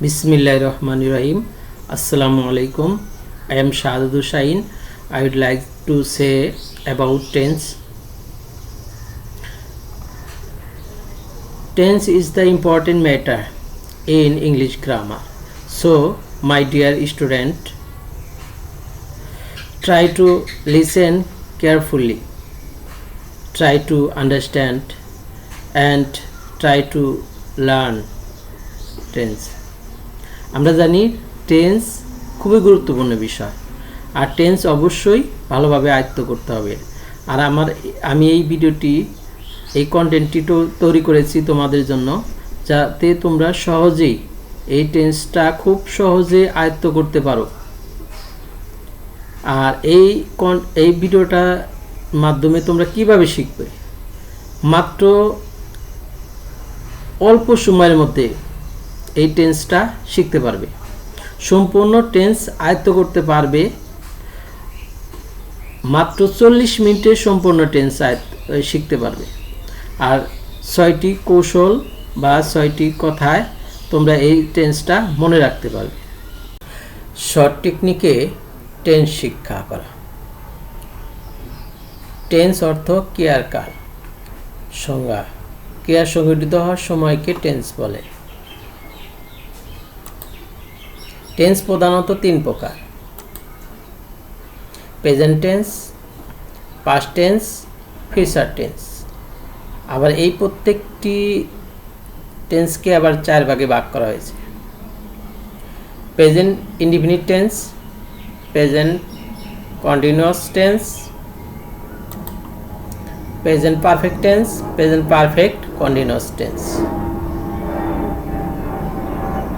Bismillahirrahmanirrahim. Assalamu alaikum. I am Shahadud Hussain. I would like to say about tense. Tense is the important matter in English grammar. So, my dear student, try to listen carefully, try to understand, and try to learn tense. আমরা জানি tense খুবই গুরুত্বপূর্ণ বিষয়, আর tense অবশ্যই ভালোভাবে আয়ত্ত করতে হবে। আর আমি এই ভিডিওটি, এই কন্টেন্টটি তৈরি করেছি তোমাদের জন্য, যাতে তোমরা সহজেই এই টেন্সটা খুব সহজে আয়ত্ত করতে পারো। আর এই ভিডিওটার মাধ্যমে তোমরা কিভাবে শিখবে, মাত্র অল্প সময়ের মধ্যে এই টেন্সটা শিখতে পারবে, সম্পূর্ণ টেন্স আয়ত্ত করতে পারবে। মাত্র 40 মিনিটে সম্পূর্ণ টেন্স শিখতে পারবে। আর 6টি কৌশল বা 6টি কথায় তোমরা এই টেন্সটা মনে রাখতে পারবে। শর্ট টেকনিকে টেন্স শিক্ষা করা। টেন্স অর্থ ক্রিয়ার কাল। সংজ্ঞা: ক্রিয়া সংঘটিত হওয়ার সময়কে টেন্স বলে। টেন্স প্রধানত 3 প্রকার: present tense, past tense, future tense. আবার এই প্রত্যেকটি টেন্সকে আবার 4 ভাগে ভাগ করা হয়েছে: present indefinite tense, present continuous tense, present perfect tense, present perfect continuous tense.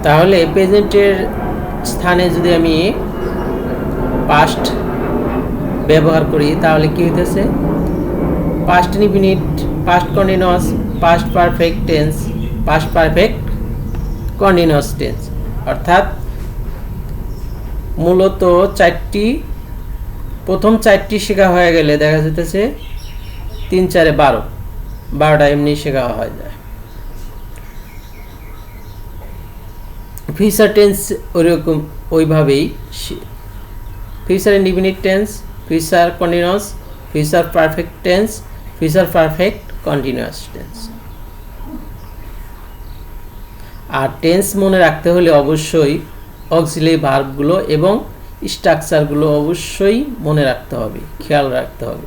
তাহলে প্রেজেন্টের স্থানে যদি আমি পাস্ট ব্যবহার করি তাহলে কি হইতেছে? Past indefinite, past continuous, past perfect tense, past perfect continuous tense. অর্থাৎ মূলত প্রথম 4টি শেখা হয়ে গেলে দেখা যেতেছে 3 4 12টা এমনি শেখা হয়ে যায়। ফিউচার টেন্স ওইভাবেই: future indefinite tense, future continuous, future perfect tense, future perfect continuous tense. আর টেন্স মনে রাখতে হলে অবশ্যই অক্সিলারি ভার্বগুলো এবং স্ট্রাকচারগুলো অবশ্যই মনে রাখতে হবে, খেয়াল রাখতে হবে।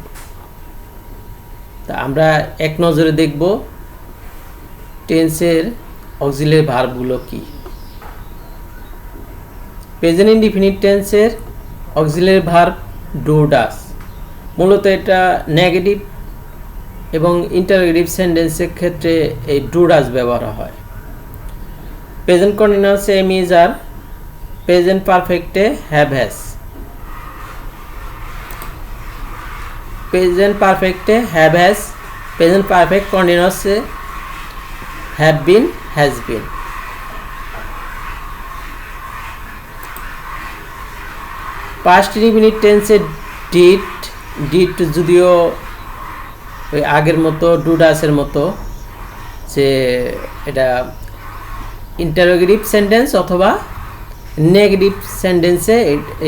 তা আমরা এক নজরে দেখব টেন্সের অক্সিলারি ভার্বগুলো কি। প্রেজেন্ট ইনডিফিনিট টেন্সের অক্সিলারি ভার্ব ডু ডাস। মূলত এটা নেগেটিভ এবং ইন্টারোগেটিভ সেন্টেন্সের ক্ষেত্রে এই ডু ডাস ব্যবহার হয়। প্রেজেন্ট কন্টিনিউয়াসে এম ইজ আর, প্রেজেন্ট পারফেক্টে হ্যাভ হ্যাজ, প্রেজেন্ট পারফেক্টে হ্যাভ হ্যাজ, প্রেজেন্ট পারফেক্ট কন্টিনিউয়াসে have been, has been. Past indefinite টেন্সে ডিড যদিও ওই আগের মতো ডু ডাসের মতো যে এটা ইন্টারোগেটিভ সেন্টেন্স অথবা নেগেটিভ সেন্টেন্সে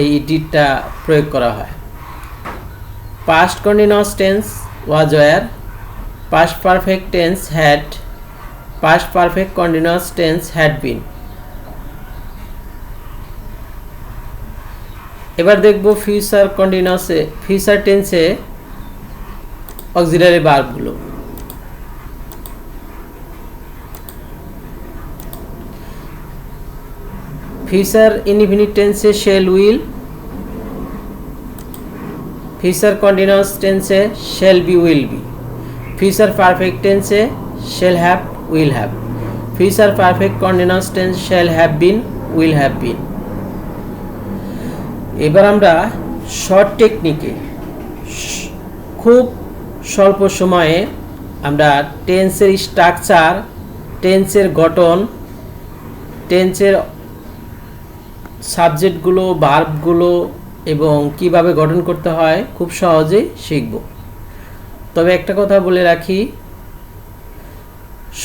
এই ডিডটা প্রয়োগ করা হয়। Past continuous tense was were, past perfect tense had, past perfect continuous tense had been. এবার দেখব ফিউচার টেন্সে অক্সিলারি ভার্বগুলো। ফিউচার ইনডিফিনিট টেন্সে শেল উইল, ফিউচার কন্টিনিউয়াস টেন্সে shall be will be, future perfect টেন্সে shall have will have, future perfect continuous tense shall have been will have been. এবার আমরা short টেকনিকে খুব স্বল্প সময়ে আমরা টেন্সের স্ট্রাকচার, টেন্সের গঠন, টেন্সের সাবজেক্টগুলো, ভার্বগুলো এবং কিভাবে গঠন করতে হয় খুব সহজেই শিখব। তবে একটা কথা বলে রাখি,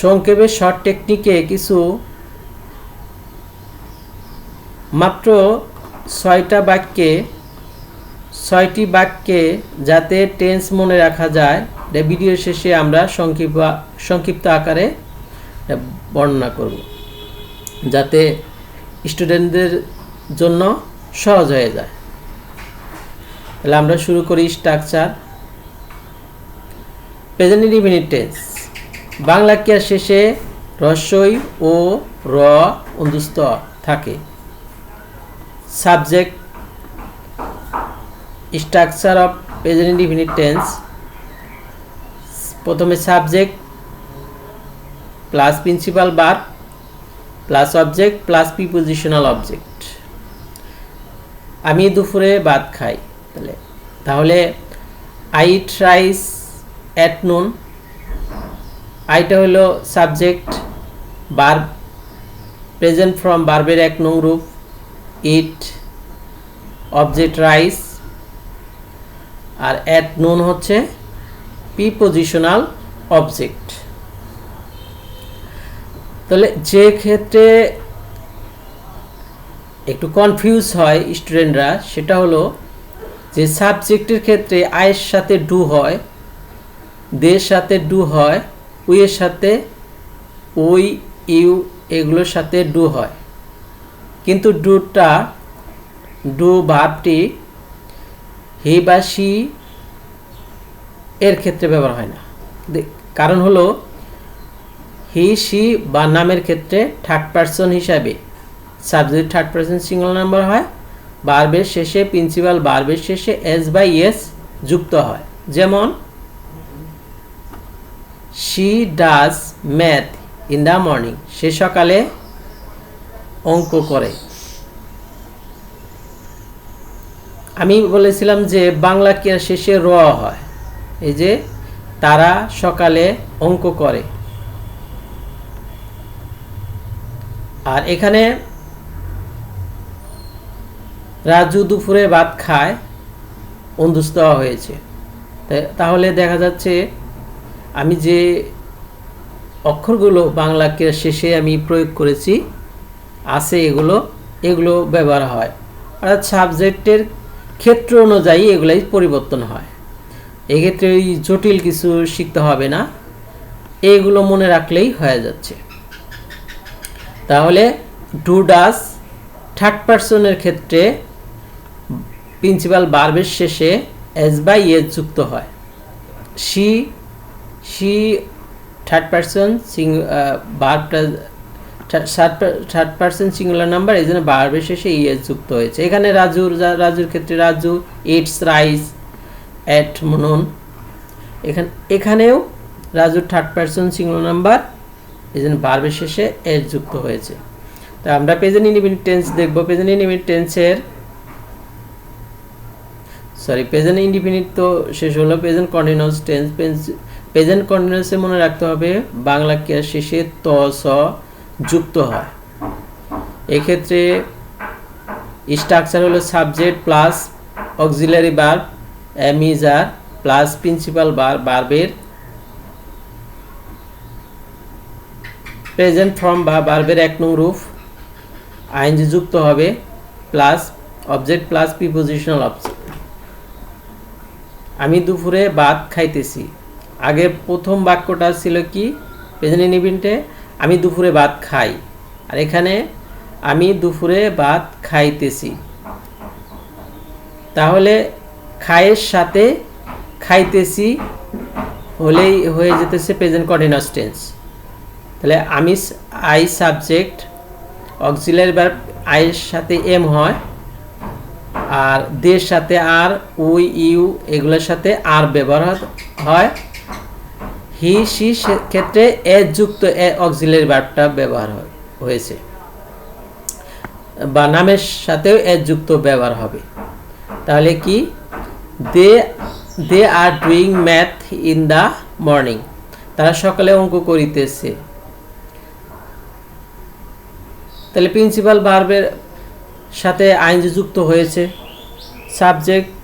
সংক্ষেপে শর্ট টেকনিকে কিছু মাত্র 6টি বাক্যে যাতে টেন্স মনে রাখা যায়, ভিডিও শেষে আমরা সংক্ষিপ্ত আকারে বর্ণনা করব, যাতে স্টুডেন্টদের জন্য সহজ হয়ে যায়। তাহলে আমরা শুরু করি। Structure. Present indefinite tense. Bangla ক্রিয়ার শেষে রস্বই ও র অন্তস্থ থাকে। Subject. Structure of present indefinite tense. প্রথমে subject plus principal verb plus object plus prepositional object. আমি দুপুরে ভাত খাই। তাহলে আই ইট রাইস অ্যাট নুন। আইটা হলো সাবজেক্ট, ভার্ব প্রেজেন্ট ফর্ম ভার্বের 1 নং রূপ, ইট অবজেক্ট রাইস, আর অ্যাট নুন হচ্ছে প্রিপোজিশনাল অবজেক্ট। তাহলে যে ক্ষেত্রে একটু কনফিউজ হয় স্টুডেন্টরা, সেটা হলো যে সাবজেক্টের ক্ষেত্রে আয়ের সাথে ডু হয়, দের সাথে ডু হয়, উইয়ের সাথে ওই ইউ এগুলোর সাথে ডু হয়, কিন্তু ডু ভার্বটি হি বা সি এর ক্ষেত্রে ব্যবহার হয় না। কারণ হলো হি সি বা নামের ক্ষেত্রে থার্ড পারসন হিসাবে subject third person singular number হয়, ভার্বের শেষে প্রিন্সিপাল ভার্বের শেষে এস বা ইয়েস যুক্ত হয়। যেমন she does math in the morning, সে সকালে অঙ্ক করে। আমি বলেছিলাম যে বাংলা ক্রিয়ার শেষে র হয়, এই যে তারা সকালে অঙ্ক করে। আর এখানে রাজু দুপুরে ভাত খায় অন্তস্থ হয়েছে। তাহলে দেখা যাচ্ছে আমি যে অক্ষরগুলো বাংলা ক্রিয়ার শেষে আমি প্রয়োগ করেছি আছে, এগুলো ব্যবহার হয়, অর্থাৎ সাবজেক্টের ক্ষেত্র অনুযায়ী এগুলাই পরিবর্তন হয়। এক্ষেত্রে ওই জটিল কিছু শিখতে হবে না, এইগুলো মনে রাখলেই হয়ে যাচ্ছে। তাহলে ডু ডাজ থার্ড পারসনের ক্ষেত্রে প্রিন্সিপাল ভার্বের শেষে এস বা ইয়েস যুক্ত হয়। শি থার্ড পারসন ভার্বটা থার্ড পারসন সিঙ্গুলার নাম্বার, এই জন্য ভার্বের শেষে ইয়েস যুক্ত হয়েছে। এখানে রাজুর ক্ষেত্রে রাজু ইটস রাইস অ্যাট নুন, এখানেও রাজুর থার্ড পারসন সিঙ্গুলার নাম্বার, এই জন্য ভার্বের শেষে এস যুক্ত হয়েছে। তা আমরা প্রেজেন্ট ইনডিফিনিট টেন্স দেখব। প্রেজেন্ট ইনডিফিনিট তো শেষ হলো। Present continuous tense. প্রেজেন্ট কন্টিনিউয়াসে মনে রাখতে হবে বাংলা ক্রিয়ার শেষে ত স যুক্ত হয়। এক্ষেত্রে স্ট্রাকচার হলো subject plus auxiliary verb am is are plus principal ভার্বের প্রেজেন্ট ফর্ম বা ভার্বের 1 নং রূপ, আইএনজি যুক্ত হবে, plus object plus prepositional object. আমি দুপুরে ভাত খাইতেছি। আগে প্রথম বাক্যটা ছিল কি প্রেজেন্ট ইনডিফিনিটে, আমি দুপুরে ভাত খাই, আর এখানে আমি দুপুরে ভাত খাইতেছি। তাহলে খায়ের সাথে খাইতেছি হলেই হয়ে যেতেছে প্রেজেন্ট কন্টিনিউয়াস টেন্স। তাহলে আই সাবজেক্ট, অক্সিলারি ভার্ব আইয়ের সাথে এম হয়, আর দের সাথে আর, উই ইউ এগুলোর সাথে আর ব্যবহার হয়। হি সি ক্ষেত্রে এস যুক্ত অক্সিলারি ভার্বটা ব্যবহার হয়েছে, বা নামের সাথেও এস যুক্ত ব্যবহার হবে। তাহলে কি they are doing math in the morning, তারা সকালে অঙ্ক করিতেছে। তাহলে প্রিন্সিপাল ভার্বের সাথে আইএনজি যুক্ত হয়েছে, সাবজেক্ট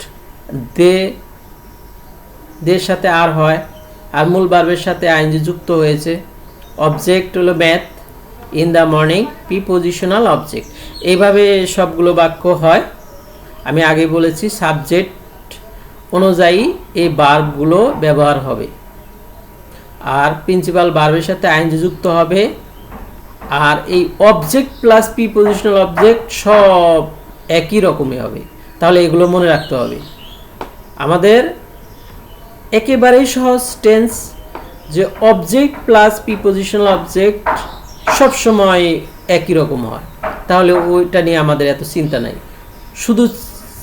দের সাথে আর হয়, আর মূল ভার্বের সাথে আইএনজি যুক্ত হয়েছে। অবজেক্ট হলো math, in the morning prepositional object. এইভাবে সবগুলো বাক্য হয়। আমি আগে বলেছি সাবজেক্ট অনুযায়ী এই ভার্বগুলো ব্যবহার হবে, আর প্রিন্সিপাল ভার্বের সাথে আইএনজি যুক্ত হবে, আর এই অবজেক্ট প্লাস প্রিপজিশনাল অবজেক্ট সব একই রকমই হবে। তাহলে এগুলো মনে রাখতে হবে। আমাদের একেবারেই সহজ টেন্স যে অবজেক্ট প্লাস প্রিপজিশনাল অবজেক্ট সবসময় একই রকম হয়, তাহলে ওইটা নিয়ে আমাদের এত চিন্তা নাই। শুধু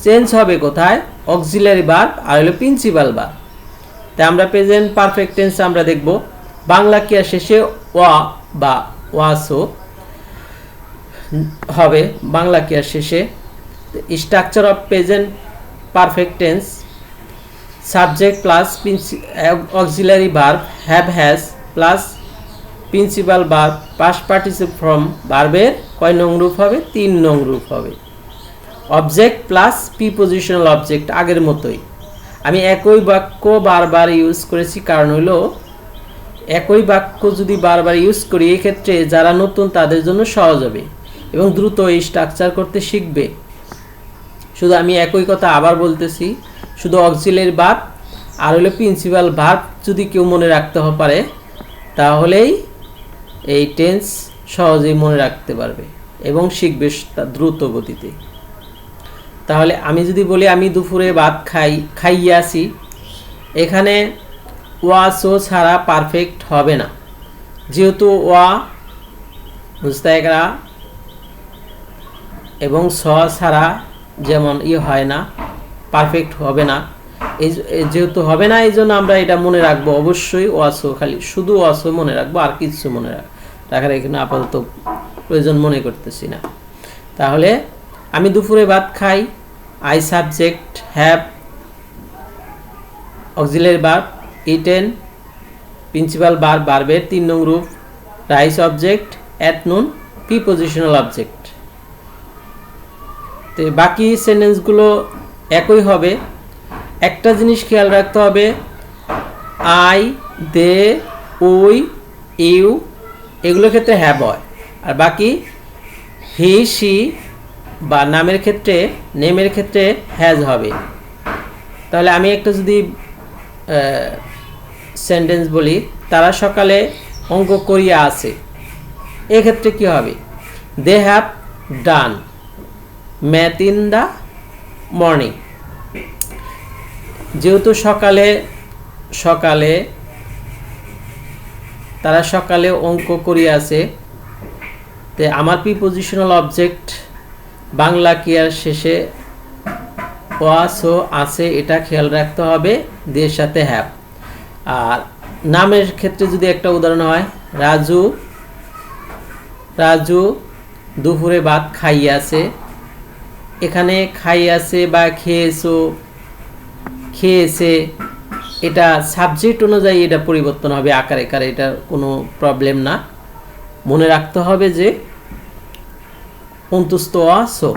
চেঞ্জ হবে কোথায়, অক্সিলারি ভার্ব আর হলো প্রিন্সিপাল ভার্ব। তাই আমরা প্রেজেন্ট পারফেক্ট টেন্স আমরা দেখব। বাংলা ক্রিয়া শেষে ওয়া বা ওয়াসো হবে, বাংলা ক্রিয়া শেষে। Structure of present perfect tense, subject plus auxiliary verb have has plus principal verb past participle form ভার্বের কয় নং রূপ হবে, 3 নং রূপ হবে। অবজেক্ট প্লাস প্রিপজিশনাল অবজেক্ট আগের মতোই। আমি একই বাক্য বারবার ইউজ করেছি, কারণ হলো একই বাক্য যদি বারবার ইউজ করি এক্ষেত্রে যারা নতুন তাদের জন্য সহজ হবে এবং দ্রুত এই স্ট্রাকচার করতে শিখবে। শুধু আমি একই কথা আবার বলতেছি, শুধু অক্সিলারি ভার্ব আর হলো প্রিন্সিপাল ভার্ব যদি কেউ মনে রাখতে পারে তাহলেই এই টেন্স সহজেই মনে রাখতে পারবে এবং শিখবে দ্রুত গতিতে। তাহলে আমি যদি বলি আমি দুপুরে ভাত খাইয়াছি, এখানে ওয়া সো ছাড়া পারফেক্ট হবে না, যেহেতু ওয়া মুস্তায়করা এবং স ছাড়া যেমন হয় না, পারফেক্ট হবে না। যেহেতু হবে না এই জন্য আমরা এটা মনে রাখবো অবশ্যই ওয়াসো, খালি শুধু ওয়াসো মনে রাখবো, আর কিছু মনে রাখার এখানে আপাতত প্রয়োজন মনে করতেছি না। তাহলে আমি দুপুরে ভাত খাই, I subject have auxiliary verb eaten principal verb ভার্বের 3 নং রূপ, rice object at noon prepositional object. তো বাকি সেন্টেন্সগুলো একই হবে। একটা জিনিস খেয়াল রাখতে হবে, আই, দে, উই, ইউ এগুলোর ক্ষেত্রে হ্যাভ হয়, আর বাকি হি, সি বা নামের ক্ষেত্রে নেমের ক্ষেত্রে হ্যাজ হবে। তাহলে আমি একটা যদি সেন্টেন্স বলি, তারা সকালে অঙ্ক করিয়া আছে, এক্ষেত্রে কি হবে, they have done math in the morning. যেহেতু সকালে তারা সকালে অঙ্ক করিয়া আছে, তে আমার প্রিপজিশনাল অবজেক্ট বাংলা ক্রিয়ার শেষে ওয়াসো আছে, এটা খেয়াল রাখতে হবে, দের সাথে হ্যাভ। আর নামের ক্ষেত্রে যদি একটা উদাহরণ হয়, রাজু দুপুরে ভাত খাইয়াছে, এখানে খাইয়াছে বা খেয়েছে এটা সাবজেক্ট অনুযায়ী এটা পরিবর্তন হবে আকারে কারে, এটা কোনো প্রবলেম না। মনে রাখতে হবে যে অন্তুস্ত ওয়াসো।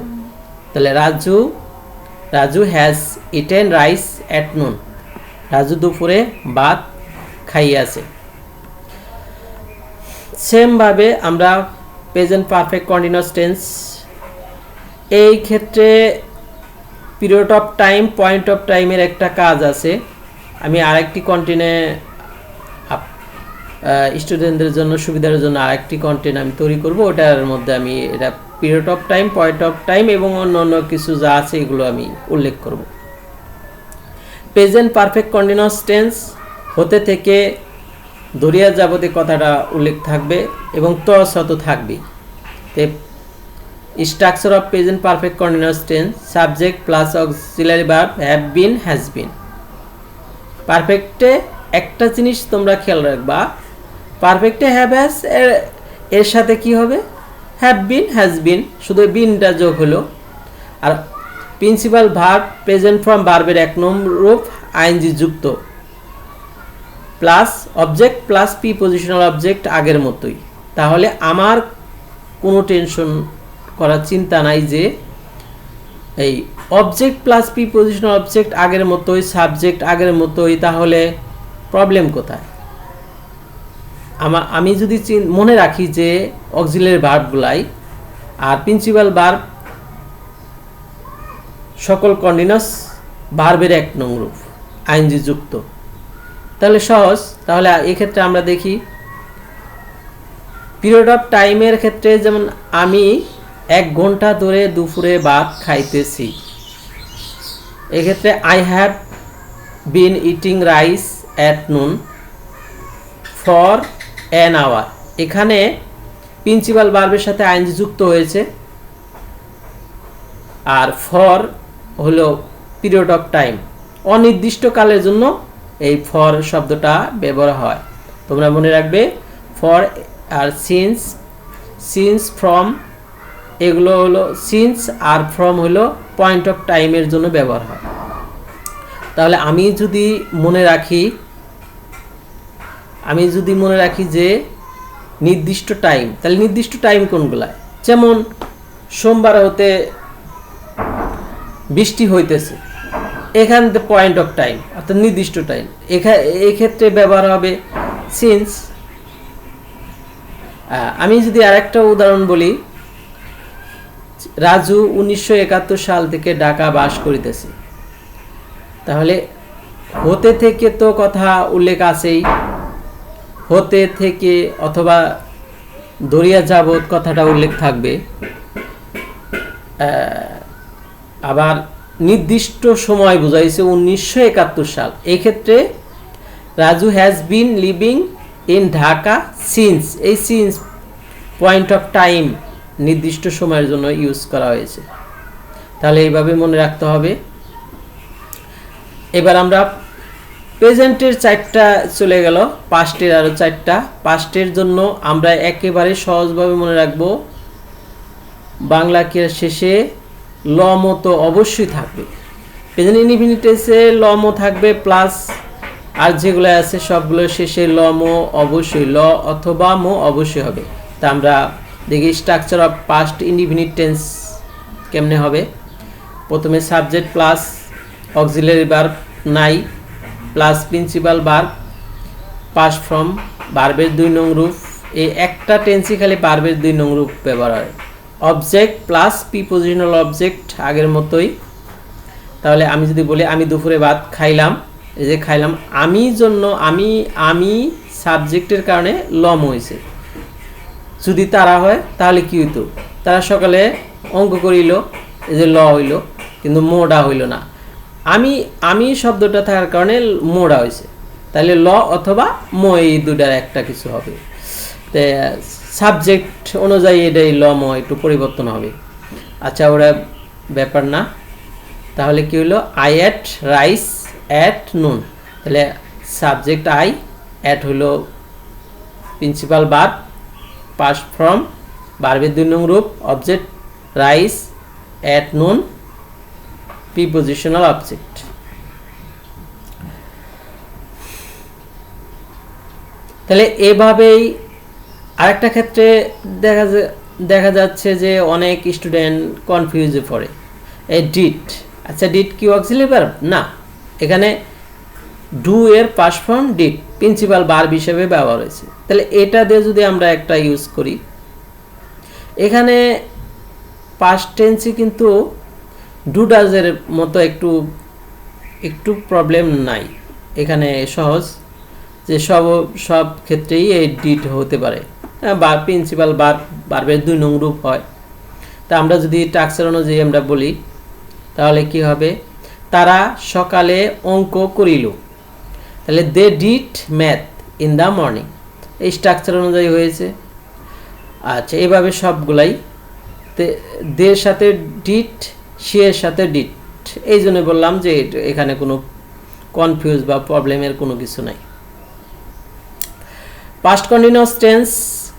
তাহলে Raju has eaten rice at নুন, রাজু দুপুরে ভাত খাইয়াছে। সেমভাবে আমরা প্রেজেন্ট পারফেক্ট কন্টিনিউয়াস টেন্স, এই ক্ষেত্রে period of time point of টাইমের একটা কাজ আছে। আমি আরেকটি কন্টেন্টে স্টুডেন্টদের জন্য সুবিধার জন্য আরেকটি কন্টেন্ট আমি তৈরি করব, ওটার মধ্যে আমি এটা period of time, point of time এবং অন্য কিছু যা আছে এগুলো আমি উল্লেখ করব। প্রেজেন্ট পারফেক্ট কন্টিনিউয়াস টেন্স হতে থেকে দরিয়া যাবতীয় কথাটা উল্লেখ থাকবে এবং তৎসত থাকবে। Structure of present perfect continuous tense, subject plus auxiliary verb have been, has been. পারফেক্টে একটা জিনিস তোমরা খেয়াল রাখবা, পারফেক্টে হ্যাভ হ্যাজ এর সাথে কি হবে, হ্যাভ বিন, হ্যাজ বিন, শুধু বিনটা যোগ হলো। আর প্রিন্সিপাল ভার্ব প্রেজেন্ট ফর্ম ভার্বের 1 নং রূপ আইএনজি যুক্ত, plus object plus prepositional object আগের মতোই। তাহলে আমার কোনো টেনশন করার চিন্তা নাই যে এই অবজেক্ট প্লাস প্রিপজিশনাল অবজেক্ট আগের মতোই, সাবজেক্ট আগের মতোই, তাহলে প্রবলেম কোথায়? আমি যদি মনে রাখি যে অক্সিলারি ভার্বগুলাই আর প্রিন্সিপাল ভার্ব সকল কন্টিনিউয়াস ভার্বের 1 নং রূপ আইএনজি যুক্ত, তাহলে সহজ। তাহলে এক্ষেত্রে আমরা দেখি পিরিয়ড অফ টাইমের ক্ষেত্রে, যেমন আমি 1 ঘন্টা ধরে দুপুরে ভাত খাইতেছি, এক্ষেত্রে I have been eating rice at noon for an hour. এখানে প্রিন্সিপাল ভার্বের সাথে আইএনজি যুক্ত হয়েছে, আর ফর হলো পিরিয়ড অফ টাইম, অনির্দিষ্ট কালের জন্য এই ফর শব্দটা ব্যবহার হয়। তোমরা মনে রাখবে ফর আর সিন্স ফ্রম, এগুলো হলো সিন্স আর ফ্রম হলো পয়েন্ট অফ টাইমের জন্য ব্যবহার হয়। তাহলে আমি যদি মনে রাখি যে নির্দিষ্ট টাইম, তাহলে নির্দিষ্ট টাইম কোনগুলা, যেমন সোমবার হতে বৃষ্টি হইতেছে, এখান থেকে পয়েন্ট অফ টাইম অর্থাৎ নির্দিষ্ট টাইম, এক্ষেত্রে ব্যবহার হবে সিন্স। আমি যদি আরেকটা উদাহরণ বলি, রাজু 1971 সাল থেকে ঢাকা বাস করিতেছে, তাহলে হতে থেকে তো কথা উল্লেখ আছেই, হতে থেকে অথবা দরিয়া যাবত কথাটা উল্লেখ থাকবে। আবার নির্দিষ্ট সময় বোঝাইছে 1971 সাল, এই ক্ষেত্রে Raju has been living in Dhaka since, এই সিন্স পয়েন্ট অফ টাইম নির্দিষ্ট সময়ের জন্য ইউজ করা হয়েছে। তাহলে এইভাবে মনে রাখতে হবে। এবার আমরা প্রেজেন্টের 4টা চলে গেল, পাস্টের আরও 4টা। পাস্টের জন্য আমরা একেবারে সহজভাবে মনে রাখব, বাংলা ক্রিয়ার শেষে লম তো অবশ্যই থাকবে, প্রেজেন্ট ইনডিফিনিট টেন্সে লম থাকবে প্লাস, আর যেগুলো আছে সবগুলো শেষে লম অবশ্যই, ল অথবা মো অবশ্যই হবে। তা আমরা দেখি structure of past indefinite tense কেমনে হবে। প্রথমে সাবজেক্ট প্লাস অক্সিলারি ভার্ব নাই plus principal verb past form ভার্বের 2 নং রূপ, এই একটা টেন্সই খালি ভার্বের 2 নং রূপ ব্যবহার হয়। অবজেক্ট প্লাস প্রিপোজিশনাল অবজেক্ট আগের মতোই। তাহলে আমি যদি বলি আমি দুপুরে ভাত খাইলাম, এই যে খাইলাম, আমি জন্য আমি সাবজেক্টের কারণে লম হয়েছে। যদি তারা হয় তাহলে কি হইতো, তারা সকালে অঙ্ক করিল, এই যে ল হইল, কিন্তু মোডা হইল না। আমি শব্দটা থাকার কারণে মোডা হয়েছে, তাহলে ল অথবা মো, এই দুটার একটা কিছু হবে। তো সাবজেক্ট অনুযায়ী এটাই ল মো একটু পরিবর্তন হবে। আচ্ছা, ওরা ব্যাপার না। তাহলে কি হলো, আই অ্যাট রাইস অ্যাট নুন, তাহলে সাবজেক্ট আই, অ্যাট হলো প্রিন্সিপাল ভার্ব পাস্ট ফর্ম ভার্বের 2 নং রূপ, object rice, at noon prepositional object. তাহলে এভাবেই আরেকটা ক্ষেত্রে দেখা যাচ্ছে যে অনেক স্টুডেন্ট কনফিউজে পড়ে, এই ডিড, আচ্ছা ডিড কি অক্সিলারি ভার্ব? না, এখানে ডু এর past form did principal verb হিসেবে ব্যবহার হয়েছে। তাহলে এটা দিয়ে যদি আমরা একটা ইউজ করি, এখানে পাস্ট টেন্সে কিন্তু ডু ডাজের মতো একটু প্রবলেম নাই, এখানে সহজ, যে সব ক্ষেত্রেই এই ডিড হতে পারে, প্রিন্সিপাল ভার্বের 2 নং রূপ হয়। তা আমরা যদি স্ট্রাকচার অনুযায়ী আমরা বলি, তাহলে কি হবে, তারা সকালে অঙ্ক করিল, তাহলে they did math in the morning, এই স্ট্রাকচার অনুযায়ী হয়েছে। আচ্ছা, এইভাবে সবগুলাই দের সাথে ডিড, সি এর সাথে ডিড, এই জন্য বললাম যে এখানে কোনো কনফিউজ বা প্রবলেমের কোনো কিছু নাই। পাস্ট কন্টিনিউয়াস টেন্স,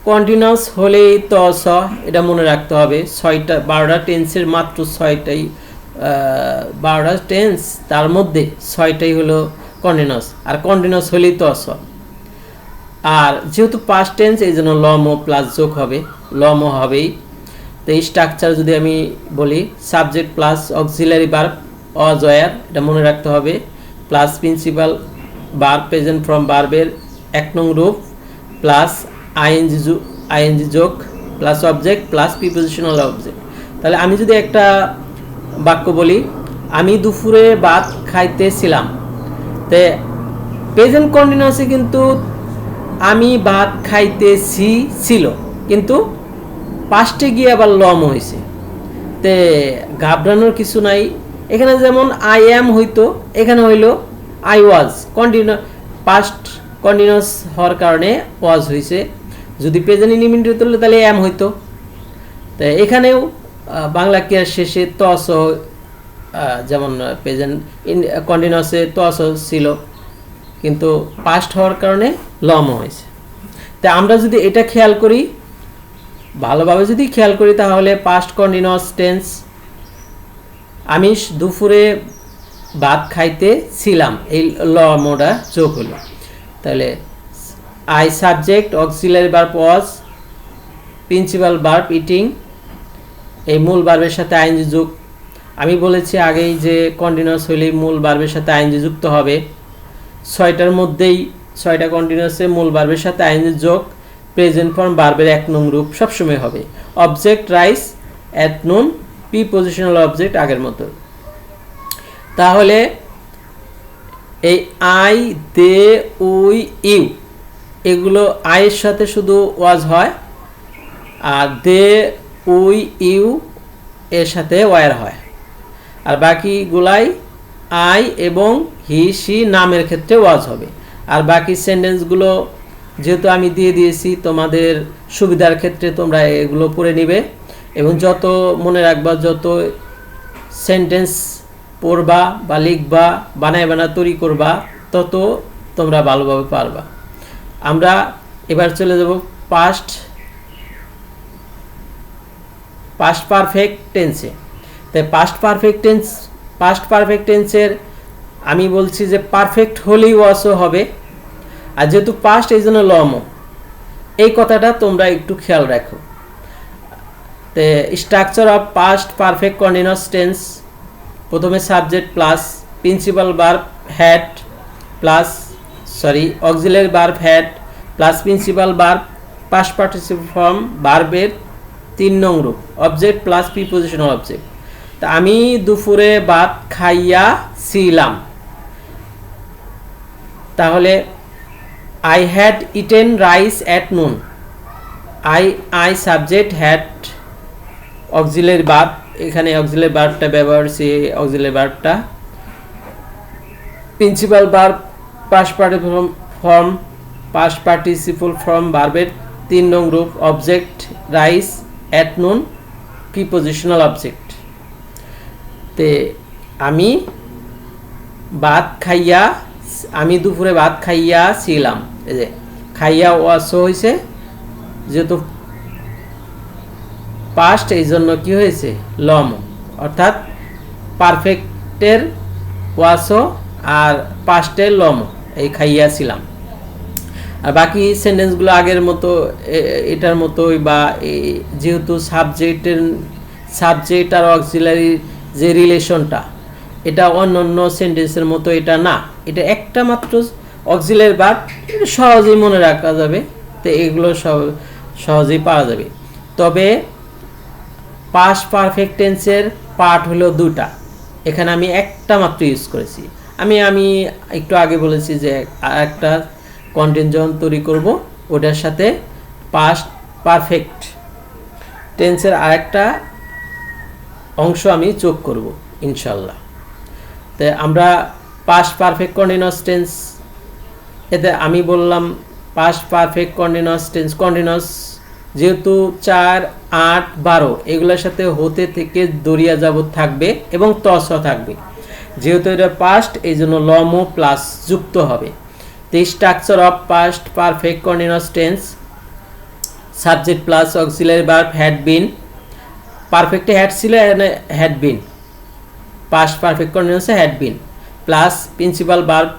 কন্টিনিউয়াস হলেই তো স, এটা মনে রাখতে হবে। 12টা টেন্সের মাত্র 6টাই 12টা টেন্স, তার মধ্যে 6টাই হলো কন্টিনিউয়াস, আর কন্টিনিউয়াস হলেই তো স। আর যেহেতু পাস্ট টেন্স, এই জন্য লম প্লাস যোগ হবে, লম হবেই। তো এই স্ট্রাকচার যদি আমি বলি, সাবজেক্ট প্লাস অক্সিলারি ভার্ব অজয়ার, এটা মনে রাখতে হবে, plus principal verb present form ভার্বের 1 নং রূপ, প্লাস আইএনজি যোগ plus object plus prepositional object. তাহলে আমি যদি একটা বাক্য বলি, আমি দুপুরে ভাত খাইতেছিলাম, তে প্রেজেন্ট কন্টিনিউয়াসে কিন্তু আমি ভাত খাইতেছি ছিল, কিন্তু পাস্টে গিয়ে আবার লম হয়েছে। তে ঘাবড়ানোর কিছু নাই। এখানে যেমন আই অ্যাম হইতো, এখানে হইল আই ওয়াজ। পাস্ট কন্টিনিউয়াস হওয়ার কারণে ওয়াজ হয়েছে। যদি প্রেজেন্ট ইনডিফিনিট হতো তাহলে অ্যাম হইতো। তো এখানেও বাংলা ক্রিয়ার শেষে তস, যেমন প্রেজেন্ট কন্টিনিউয়াসে তস ছিল, কিন্তু পাস্ট হওয়ার কারণে লম হয়েছে। তা আমরা যদি এটা খেয়াল করি, ভালোভাবে যদি খেয়াল করি, তাহলে পাস্ট কন্টিনিউয়াস টেন্স আমি দুপুরে ভাত খাইতেছিলাম, এই লমটা যোগ হলো। তাহলে I subject, auxiliary verb was, principal verb eating, এই মূল ভার্বের সাথে আইএনজি যোগ। আমি বলেছি আগেই যে কন্টিনিউয়াস হইলেই মূল ভার্বের সাথে আইএনজি যুক্ত হবে। 6টার মধ্যেই 6টা কন্টিনিউয়াসে মূল ভার্বের সাথে আইএনজি যোগ প্রেজেন্ট ফর্ম ভার্বের 1 নং রূপ সবসময় হবে। Object rice at noon, prepositional object আগের মতো। তাহলে এই আই, দে, উই, ইউ, এগুলো আইয়ের সাথে শুধু ওয়াজ হয়, আর দে, উই, ইউ এর সাথে ওয়ার হয়, আর বাকিগুলাই আই এবং হি, সি নামের ক্ষেত্রে ওয়াজ হবে। আর বাকি সেন্টেন্সগুলো যেহেতু আমি দিয়ে দিয়েছি, তোমাদের সুবিধার ক্ষেত্রে তোমরা এগুলো পড়ে নিবে, এবং যত মনে রাখবা, যত সেন্টেন্স পড়বা বা লিখবা, বানায় তৈরি করবা, তত তোমরা ভালোভাবে পারবা। আমরা এবার চলে যাব পাস্ট পারফেক্ট টেন্সে। তাই পাস্ট পারফেক্ট টেন্সের আমি বলছি যে পারফেক্ট হলেই ওয়াসও হবে, আর যেহেতু পাস্ট এই জন্য লমও। এই কথাটা তোমরা একটু খেয়াল রাখো। তে structure of past perfect continuous tense, প্রথমে subject plus principal verb had plus auxiliary verb had plus principal verb past participle form ভার্বের 3 নং রূপ অবজেক্ট প্লাস প্রিপোজিশনাল অবজেক্ট। তা আমি দুপুরে ভাত খাইয়াছিলাম, তাহলে I had eaten rice at noon. I subject, had auxiliary verb, এখানে অক্সিলারি ভার্বটা ব্যবহার হচ্ছে, অক্সিলারি ভার্বটা principal verb past participle form ভার্বের 3 নং রূপ object rice at noon, prepositional object. তে আমি দুপুরে ভাত খাইয়াছিলাম, এই যে খাইয়া ওয়াসও হয়েছে, যেহেতু পাস্ট এই জন্য কি হয়েছে লম, অর্থাৎ পারফেক্টের ওয়াসও আর পাস্টের লম, এই খাইয়াছিলাম। আর বাকি সেন্টেন্সগুলো আগের মতো এটার মতোই, বা যেহেতু সাবজেক্ট আর অক্সিলারি যে রিলেশনটা, এটা অন্য সেন্টেন্সের মতো এটা না, এটা একটা মাত্র অক্সিলারি ভার্ব, এটা সহজেই মনে রাখা যাবে। তো এগুলো সহজেই পাওয়া যাবে। তবে পাস্ট পারফেক্ট টেন্সের পার্ট হলো 2টা, এখানে আমি একটা মাত্র ইউজ করেছি। আমি একটু আগে বলেছি যে একটা কন্টেন্ট যখন তৈরি করব, ওটার সাথে পাস্ট পারফেক্ট টেন্সের আরেকটা অংশ আমি যোগ করব ইনশাল্লাহ। তো আমরা পাস্ট পারফেক্ট কন্টিনিউয়াস টেন্স, এতে আমি বললাম past perfect continuous tense, continuous যেহেতু 4, 8, 12 এগুলোর সাথে হতে থেকে দরিয়া যাবত থাকবে এবং তস থাকবে। যেহেতু এটা পাস্ট, এই জন্য লমো প্লাস যুক্ত হবে। The structure of past perfect continuous tense, subject plus auxiliary verb had been, perfect had ছিল had been, past perfect continuous had been, plus principal verb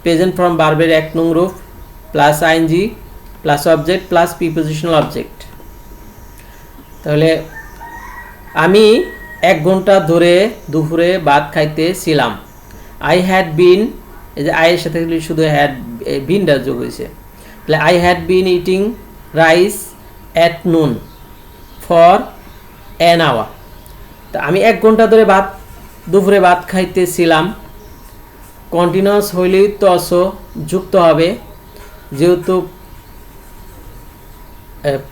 present form verb-এর 1 নং রূপ plus ing plus object plus prepositional object। তাহলে আমি 1 ঘন্টা ধরে দুপুরে ভাত খাইতেছিলাম। I had been, এই যে আয়ের সাথে শুধু হ্যাড বিনটা যোগ হয়েছে। তাহলে I had been eating rice at noon for an hour. তা আমি 1 ঘন্টা ধরে দুপুরে ভাত খাইতেছিলাম। কন্টিনিউয়াস হইলেই তো যুক্ত হবে, যেহেতু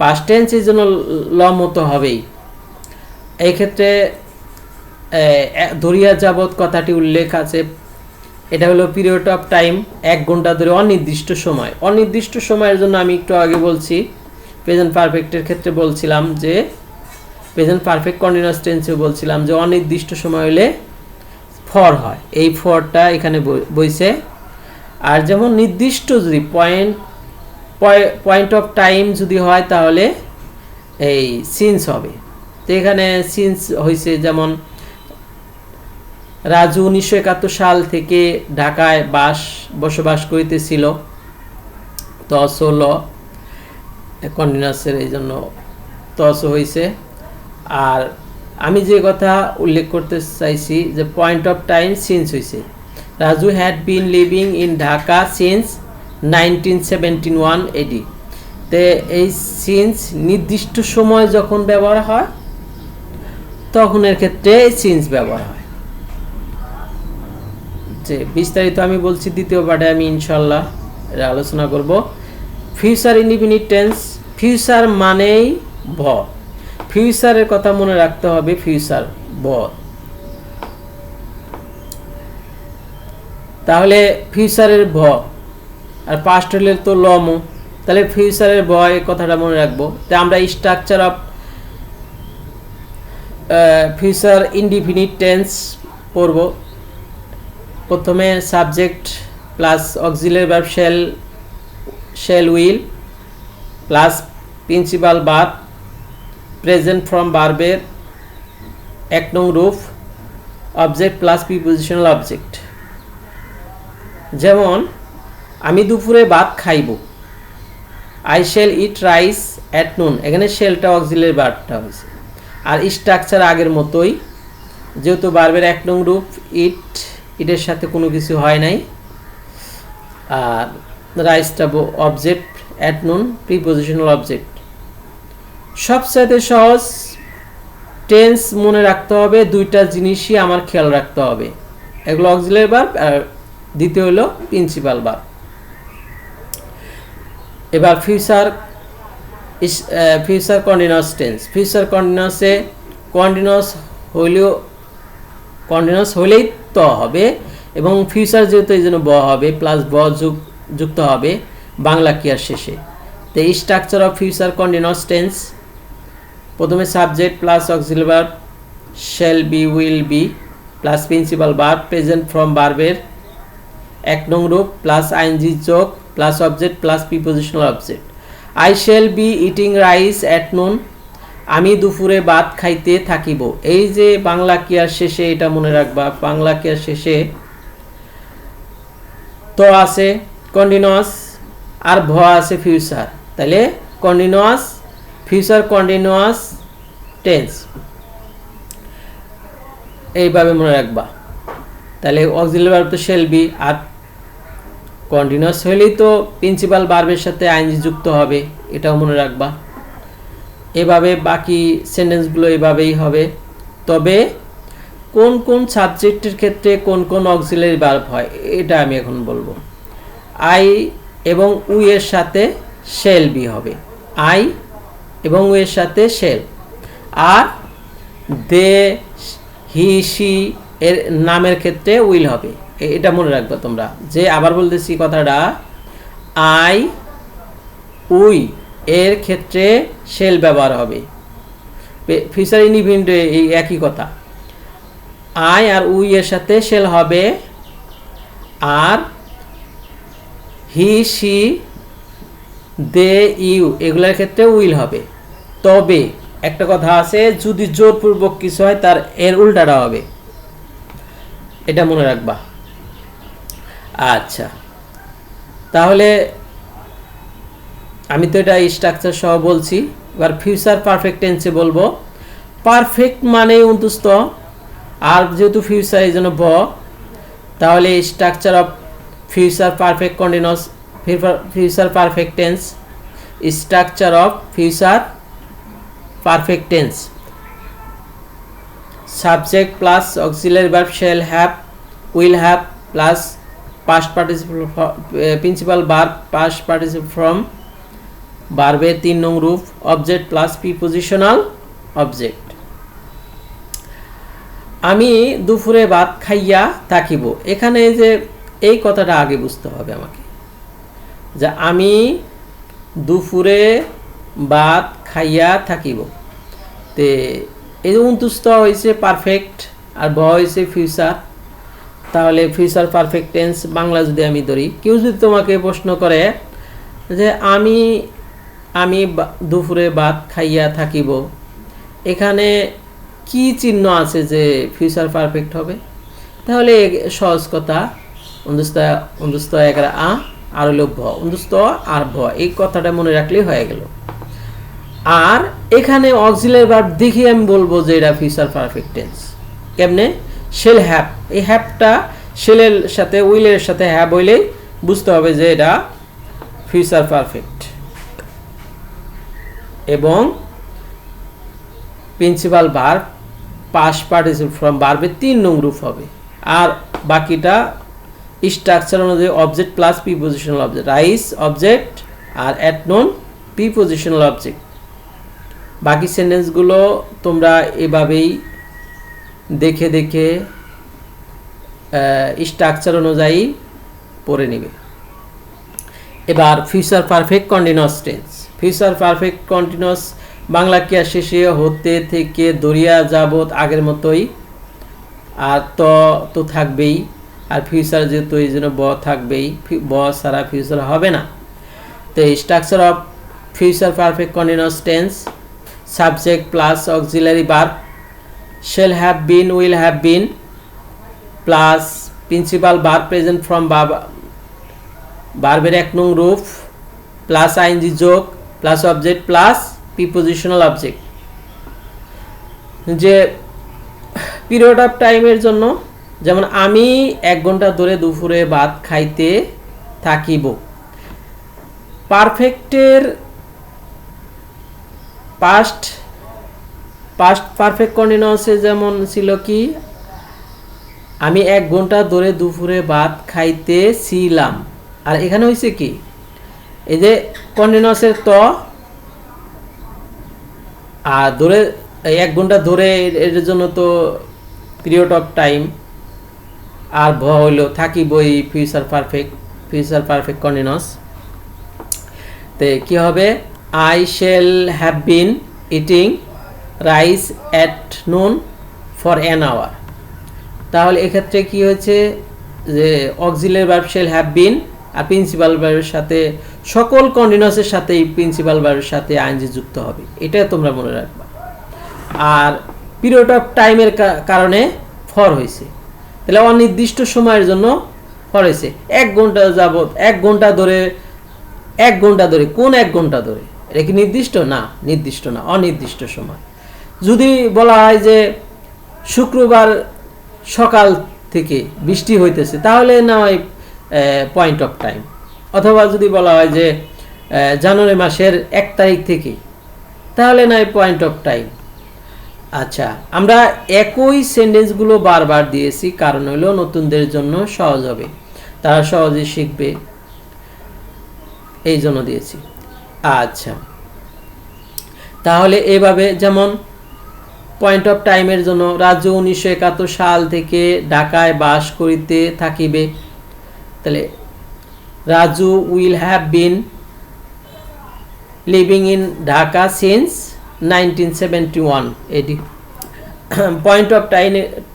পাস্ট টেন্স এর জন্য লম মতো হবেই। এই ক্ষেত্রে ধরিয়া যাবত কথাটি উল্লেখ আছে, এটা হলো পিরিয়ড অফ টাইম, 1 ঘন্টা ধরে অনির্দিষ্ট সময়। অনির্দিষ্ট সময়ের জন্য আমি একটু আগে বলছি প্রেজেন্ট পারফেক্টের ক্ষেত্রে বলছিলাম যে প্রেজেন্ট পারফেক্ট কন্টিনিউয়াস টেন্সে বলছিলাম যে অনির্দিষ্ট সময় হলে ফর হয়, এই ফরটা এখানে বইছে। আর যেমন নির্দিষ্ট যদি পয়েন্ট অফ টাইম যদি হয় তাহলে এই সিন্স হবে। তো এখানে সিন্স হয়েছে, যেমন রাজু 1971 সাল থেকে ঢাকায় বসবাস করিতেছিল, তস ল কন্টিনিউয়াসের এই জন্য তস হয়েছে। আর আমি যে কথা উল্লেখ করতে চাইছি যে পয়েন্ট অফ টাইম সিন্স হয়েছে। Raju had been living in Dhaka since 1971 AD। তো এই সিন্স নির্দিষ্ট সময় যখন ব্যবহার হয় তখন এর ক্ষেত্রে সিন্স ব্যবহার হয়। যে বিস্তারিত আমি বলছি দ্বিতীয় পার্টে, আমি ইনশাল্লাহ এটা আলোচনা করব। ফিউচার ইনডিফিনিট টেন্স, ফিউচার মানেই ভ, ফিউচারের কথা মনে রাখতে হবে, ফিউচার ভ। তাহলে ফিউচারের ভ আর পাস্ট হলে তো লম, তাহলে ফিউচারের ভ এই কথাটা মনে রাখবো। তো আমরা structure of future indefinite tense পড়ব। প্রথমে subject plus auxiliary verb shell will plus principal verb present form ভার্বের 1 নং রূপ অবজেক্ট প্লাস প্রিপোজিশনাল অবজেক্ট। যেমন আমি দুপুরে ভাত খাইব, I shall eat rice at নুন, এখানে শেলটা অক্সিলারি ভার্বটা হয়েছে। আর স্ট্রাকচার আগের মতোই, যেহেতু ভার্বের 1 নং রূপ ইটের সাথে কোনো কিছু হয় নাই, আর রাইসটা object, at noon prepositional object. সবচাইতে সহজ টেন্স মনে রাখতে হবে, 2টা জিনিসই আমার খেয়াল রাখতে হবে, এগুলো অক্সিলারি ভার্ব আর দ্বিতীয় হলো প্রিন্সিপাল ভার্ব। এবার ফিউচার কন্টিনিউয়াস টেন্স। ফিউচার কন্টিনিউয়াসে কন্টিনিউয়াস হলেই ত হবে, এবং ফিউচার যেহেতু এই জন্য ব হবে, প্লাস ব যুক্ত হবে বাংলা ক্রিয়ার শেষে। তো এই structure of future continuous tense, প্রথমে subject plus auxiliary verb shall be will be plus principal verb present form ভার্বের 1 নং রূপ প্লাস আইএনজি যোগ plus object plus prepositional object. I shall be eating rice at noon, আমি দুপুরে ভাত খাইতে থাকিব। এই যে বাংলা ক্রিয়ার শেষে, এটা মনে রাখবা, বাংলা ক্রিয়ার শেষে তো আছে কন্টিনিউয়াস আর ভ আছে ফিউচার, তাহলে কন্টিনিউয়াস ফিউচার কন্টিনিউয়াস টেন্স এইভাবে মনে রাখবা। তাহলে অক্সিলারি ভার্ব তো শেল বি, আর কন্টিনিউয়াস হলেই তো প্রিন্সিপাল ভার্বের সাথে আইএনজি যুক্ত হবে, এটাও মনে রাখবা। এভাবে বাকি সেন্টেন্সগুলো এভাবেই হবে। তবে কোন কোন সাবজেক্টের ক্ষেত্রে কোন কোন অক্সিলারি ভার্ব হয় এটা আমি এখন বলবো। আই এবং উই এর সাথে শেল বি হবে, আই এবং উই এর সাথে shell. R they he she এর নামের ক্ষেত্রে উইল হবে, এটা মনে রাখবে তোমরা। যে আবার বলতেছি কথাটা, আই উই এর ক্ষেত্রে শেল ব্যবহার হবে, ফিউচার ইনডিফিনিট এই একই কথা, আই আর উই এর সাথে শেল হবে, আর হি সি দে ইউ এগুলোর ক্ষেত্রে উইল হবে। তবে একটা কথা আছে, যদি জোরপূর্বক কিছু হয় তার এর উল্টাটা হবে, এটা মনে রাখবা। আচ্ছা, তাহলে আমি তো এটা স্ট্রাকচার সহ বলছি। এবার ফিউচার পারফেক্ট টেন্সে বলবো। পারফেক্ট মানে অন্তস্থ, আর যেহেতু ফিউচার এই জন্য ব, তাহলে structure of future perfect continuous future perfect tense. Structure of future perfect tense: subject plus auxiliary verb shall have, will have plus past participle principal verb past participle from verb 3 নং রূপ, object plus prepositional object. আমি দুপুরে ভাত খাইয়া থাকিব, এখানে যে এই কথাটা আগে বুঝতে হবে আমাকে, যে আমি দুপুরে ভাত খাইয়া থাকিব। তে এই যে উন্তুষ্ট হয়েছে পারফেক্ট আর ব হয়েছে ফিউচার, তাহলে ফিউচার পারফেক্ট টেন্স বাংলা যদি আমি ধরি, কেউ যদি তোমাকে প্রশ্ন করে যে আমি দুপুরে ভাত খাইয়া থাকিব, এখানে কি চিহ্ন আছে যে ফিউচার পারফেক্ট হবে, তাহলে সহজ কথা উন্দুস্ত এগারা আ আর হলো ভ, উন্দুস্ত আর ভ, এই কথাটা মনে রাখলেই হয়ে গেল। আর এখানে অক্সিলারি ভার্ব দেখে আমি বলবো যে এটা ফিউচার পারফেক্ট টেন্স। কেমনে? শেল হ্যাভ, এই হ্যাভটা শেলের সাথে উইলের সাথে হ্যাভ হইলেই বুঝতে হবে যে এটা ফিউচার পারফেক্ট, এবং principal verb past participle from ভার্বের 3 নং রূপ হবে। আর বাকিটা স্ট্রাকচার অনুযায়ী object plus prepositional object, rice object আর অ্যাট নোন প্রিপোজিশনাল অবজেক্ট। বাকি সেন্টেন্সগুলো তোমরা এভাবেই দেখে দেখে স্ট্রাকচার অনুযায়ী পড়ে নেবে। এবার future perfect continuous tense. Future perfect continuous Bangla ক্রিয়া শেষে হতে থেকে দরিয়া যাবত আগের মতোই, আর তো থাকবেই, আর ফিউচার যেহেতু এই জন্য ব থাকবেই, ব ছাড়া ফিউচার হবে না। তো structure of future perfect continuous tense: subject plus auxiliary verb shall have been, will have been plus principal verb present form ভার্বের 1 নং রূপ প্লাস আইএনজি যোগ plus object plus prepositional object. যে পিরিয়ড অফ টাইমের জন্য, যেমন আমি 1 ঘন্টা ধরে দুপুরে ভাত খাইতে থাকিব, পারফেক্টের পাস্ট পারফেক্ট কন্টিনিউয়াসে যেমন ছিল কি, আমি 1 ঘন্টা ধরে দুপুরে ভাত খাইতেছিলাম, আর এখানে হয়েছে কি, এই যে কন্টিনিউয়াসের ত আর ধরে 1 ঘন্টা ধরে, এর জন্য তো পিরিয়ড অফ টাইম, আর ভ হইল থাকিবই ফিউচার পারফেক্ট কন্টিনিউয়াস। তে কি হবে? I shall have been eating rice at noon for an hour. তাহলে এক্ষেত্রে কি হয়েছে যে auxiliary verb shall have been আর প্রিন্সিপাল ভার্বের সাথে, সকল কন্টিনিউয়াসের সাথেই প্রিন্সিপাল ভার্বের সাথে আইএনজি যুক্ত হবে, এটা তোমরা মনে রাখবা। আর পিরিয়ড অফ টাইমের কারণে ফর হয়েছে, তাহলে অনির্দিষ্ট সময়ের জন্য ফর হয়েছে। 1 ঘন্টা যাবত, 1 ঘন্টা ধরে, 1 ঘন্টা ধরে, কোন 1 ঘন্টা ধরে? এটা কি নির্দিষ্ট? না, নির্দিষ্ট না, অনির্দিষ্ট সময়। যদি বলা হয় যে শুক্রবার সকাল থেকে বৃষ্টি হইতেছে, তাহলে না হয় পয়েন্ট অফ টাইম। অথবা যদি বলা হয় যে জানুয়ারি মাসের 1 তারিখ থেকে, তাহলে না হয় পয়েন্ট অফ টাইম। আচ্ছা, আমরা একই সেন্টেন্সগুলো বারবার দিয়েছি, কারণ হলো নতুনদের জন্য সহজ হবে, তারা সহজে শিখবে, এই জন্য দিয়েছি। আচ্ছা, তাহলে এভাবে যেমন পয়েন্ট অফ টাইমের জন্য রাজু 1971 সাল থেকে ঢাকায় বাস করিতে থাকিবে, তাহলে Raju will have been living in Dhaka since 1971। এটি পয়েন্ট অফ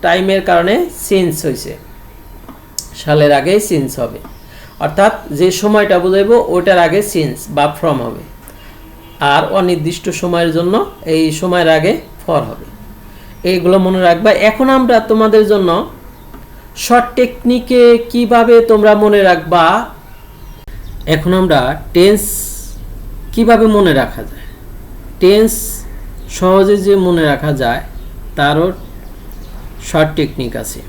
টাইমের কারণে সিন্স হয়েছে, সালের আগে সিন্স হবে, অর্থাৎ যে সময়টা বোঝাইব ওটার আগে সিন্স বা ফ্রম হবে, আর অনির্দিষ্ট সময়ের জন্য এই সময়ের আগে ফর হবে। এইগুলো মনে রাখবা। এখন আমরা তোমাদের জন্য শর্ট টেকনিকে কিভাবে তোমরা মনে রাখবা, এখন আমরা টেন্স কিভাবে মনে রাখা যায়, টেন্স সহজে যে মনে রাখা যায় তারও শর্ট টেকনিক আছে।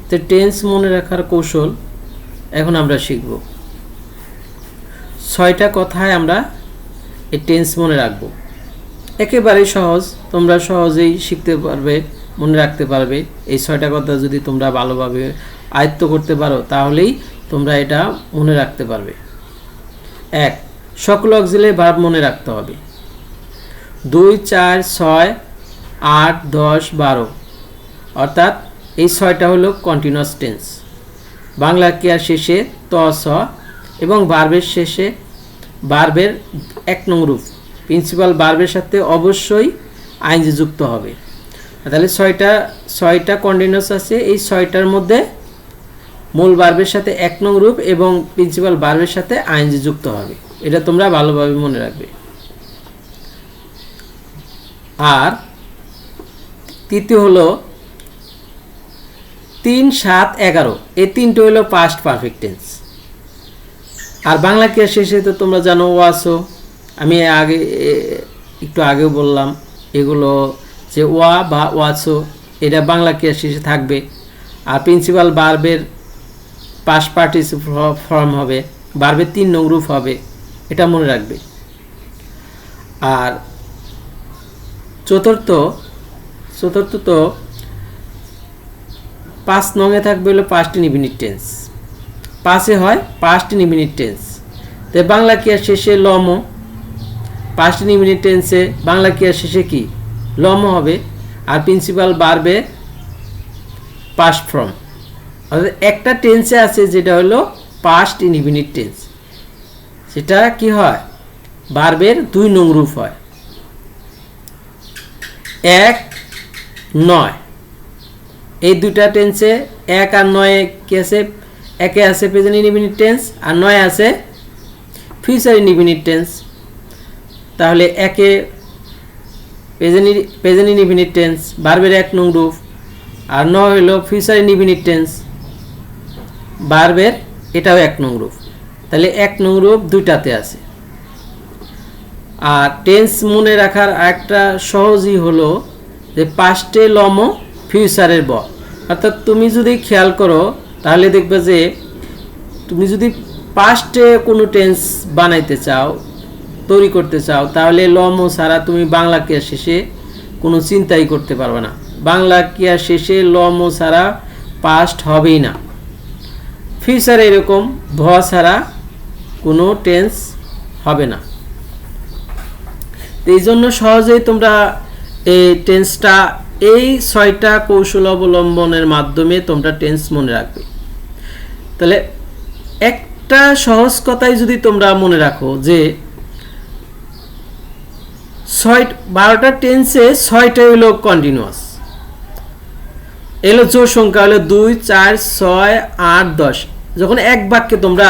তো টেন্স মনে রাখার কৌশল এখন আমরা শিখব। 6টা কথায় আমরা এই টেন্স মনে রাখব। একেবারেই সহজ, তোমরা সহজেই শিখতে পারবে, মনে রাখতে পারবে। এই 6টা কথা যদি তোমরা ভালোভাবে আয়ত্ত করতে পারো তাহলেই তোমরা এটা মনে রাখতে পারবে। 1. সকল অক্সিলারি ভার্ব মনে রাখতে হবে। 2, 4, 6, 8, 10, 12 অর্থাৎ এই 6টা হলো কন্টিনিউয়াস টেন্স। বাংলা ক্রিয়ার শেষে ত স এবং ভার্বের শেষে ভার্বের 1 নং রূপ প্রিন্সিপাল ভার্বের সাথে অবশ্যই আইএনজি যুক্ত হবে। তাহলে 6টা কন্টিনিউয়াস আছে। এই 6টার মধ্যে মূল ভার্বের সাথে 1 নং রূপ এবং প্রিন্সিপাল ভার্বের সাথে আইএনজি যুক্ত হবে। এটা তোমরা ভালোভাবে মনে রাখবে। আর তৃতীয় হলো 3, 7, 11 এই 3টে হলো পাস্ট পারফেক্ট টেন্স। আর বাংলা ক্রিয়া শেষে তো তোমরা জানো ওয়াসো, আমি একটু আগেও বললাম, এগুলো যে ওয়া বা ওয়াসো এটা বাংলা ক্রিয়া শেষে থাকবে। আর প্রিন্সিপাল ভার্বের পাস্ট পার্টিসিপল ফর্ম হবে, ভার্বের 3 নং রূপ হবে, এটা মনে রাখবে। আর চতুর্থ তো 5 নংয়ে থাকবে হলো পাস্ট ইনডিফিনিট টেন্স। 5-এ হয় পাস্ট ইনডিফিনিট টেন্স। তো বাংলা ক্রিয়ার শেষে লম, পাস্ট ইনডিফিনিট টেন্সে বাংলা ক্রিয়ার শেষে কি লম হবে। আর প্রিন্সিপাল ভার্বে পাস্ট ফর্ম, অর্থাৎ একটা টেন্সে আছে যেটা হলো পাস্ট ইনডিফিনিট টেন্স, সেটা কি হয় ভার্বের 2 নং রূপ হয়। 1, 9 এই দুইটা টেন্সে 1 আর 9 কি আছে, 1-এ আছে প্রেজেন্ট ইনডিফিনিট টেন্স আর 9-এ আছে ফিউচার ইনডিফিনিট টেন্স। তাহলে 1-এ প্রেজেন্ট ইনডিফিনিট টেন্স ভার্বের 1 নং রূপ, আর 9 হলো ফিউচার ইনডিফিনিট টেন্স ভার্বের এটাও 1 নং রূপ। তাহলে 1 নং রূপ দুইটাতে আছে। আর টেন্স মনে রাখার একটা সহজই হলো যে পাস্টে লম ফিউচারের ব, অর্থাৎ তুমি যদি খেয়াল করো তাহলে দেখবে যে তুমি যদি পাস্টে কোনো টেন্স বানাইতে চাও, তৈরি করতে চাও, তাহলে লম ছাড়া তুমি বাংলা ক্রিয়া শেষে কোনো চিন্তাই করতে পারবে না। বাংলা ক্রিয়া শেষে লম ছাড়া পাস্ট হবেই না। ফিউচারে এরকম ভ ছাড়া কোনো টেন্স হবে না। এই জন্য সহজেই তোমরা এই টেন্সটা এই 6টা কৌশল অবলম্বনের মাধ্যমে তোমরা টেন্স মনে রাখবে। তাহলে একটা সহজ কথাই যদি তোমরা মনে রাখো যে 12টা টেন্সে 6টাই হলো কন্টিনিউয়াস, এলো জোড় সংখ্যা হলো 2, 4, 6, 8, 10। যখন এক বাক্যে তোমরা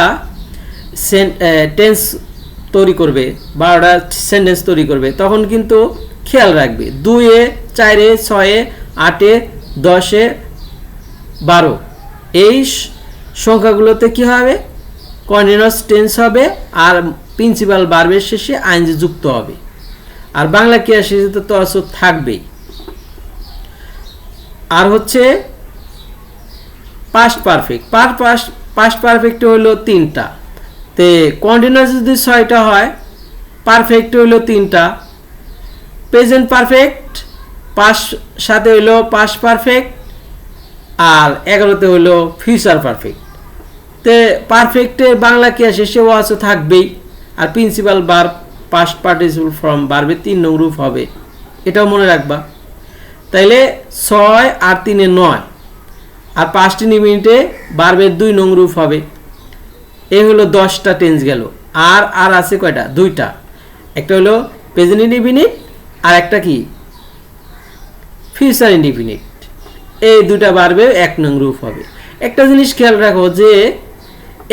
টেন্স তৈরি করবে, 12টা সেন্টেন্স তৈরি করবে, তখন কিন্তু খেয়াল রাখবে 2-এ, 4-এ, 6-এ, 8-এ, 10-এ, 12 এই সংখ্যাগুলোতে কি হবে কন্টিনিউয়াস টেন্স হবে আর প্রিন্সিপাল ভার্বের শেষে আইএনজি যুক্ত হবে। আর বাংলা ক্রিয়া শেষে তো আসো থাকবেই। আর হচ্ছে পাস্ট পারফেক্ট, পাস্ট পারফেক্ট হলো 3টা। তে কন্টিনিউয়াস যদি 6টা হয়, পারফেক্ট হলো 3টা। প্রেজেন্ট পারফেক্ট পাস্ট সাথে হলো পাস্ট পারফেক্ট, আর 11তে হলো ফিউচার পারফেক্ট। তে পারফেক্টে বাংলা ক্রিয়া শেষে ওয়াসও থাকবেই, আর principal verb past participle form ভার্বের 3 নং রূপ হবে, এটাও মনে রাখবা। তাইলে 6 আর 3-এ 9, আর পাস্ট ইনডিফিনিটে ভার্বের 2 নং রূপ হবে। এই হলো 10টা টেন্স গেল। আর আছে কয়টা? 2টা। একটা হলো প্রেজেন্ট ইনডিফিনিট আর একটা কি ফিউচার ইনডিফিনিট। এই দুটা ভার্বে 1 নং রূপ হবে। একটা জিনিস খেয়াল রাখো যে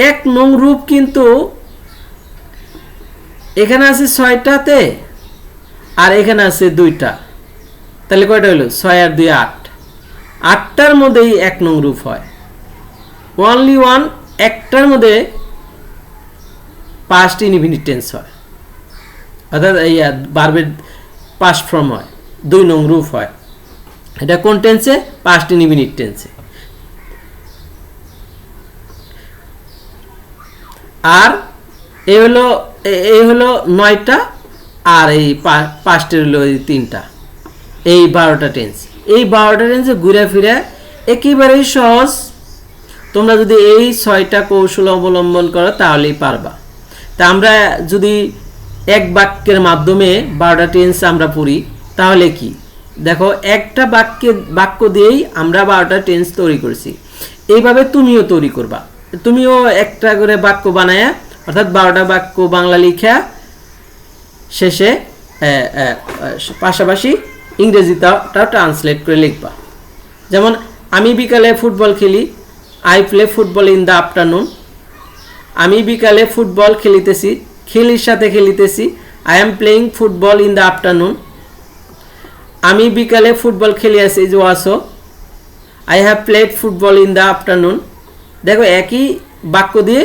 1 নং রূপ কিন্তু এখানে আছে 6টাতে আর এখানে আছে 2টা। তাহলে কয়টা হলো? 6 আর 2 8। 8টার মধ্যেই 1 নং রূপ হয়। অনলি ওয়ান একটার মধ্যে পাস্ট ইনডিফিনিট টেন্স হয়, অর্থাৎ এই ভার্বের পাস্ট ফর্ম হয়, 2 নং রূপ হয়। এটা কোন টেন্সে? পাস্ট ইনডিফিনিট টেন্সে। আর এই হলো 9টা, আর এই পাঁচটের হলো এই 3টা, এই 12টা টেন্স। এই 12টা টেন্সে ঘুরে ফিরে একেবারেই সহজ। তোমরা যদি এই 6টা কৌশল অবলম্বন করো তাহলেই পারবা। তা আমরা যদি এক বাক্যের মাধ্যমে 12টা টেন্স আমরা পড়ি তাহলে কি দেখো, একটা বাক্য দিয়েই আমরা 12টা টেন্স তৈরি করছি। এইভাবে তুমিও তৈরি করবা, তুমিও একটা করে বাক্য বানায়া, অর্থাৎ 12টা বাক্য বাংলা লিখা শেষে পাশাপাশি ইংরেজিটাও ট্রান্সলেট করে লিখবা। যেমন আমি বিকালে ফুটবল খেলি, I play football in the afternoon. আমি বিকালে ফুটবল খেলিতেছি, খেলির সাথে খেলিতেছি, I am playing football in the afternoon. আমি বিকালে ফুটবল খেলিয়াছি, যে ওয়াসো, I have played football in the afternoon. দেখো একই বাক্য দিয়ে